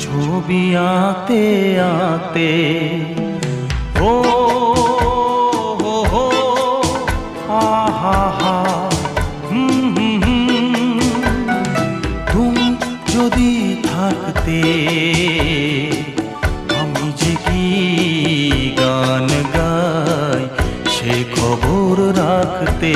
ছবি আঁকতে আঁকতে ও হো হো আহা হা তুমি যদি থাকতে আমি যে কি গান গাই সে খবর রাখতে।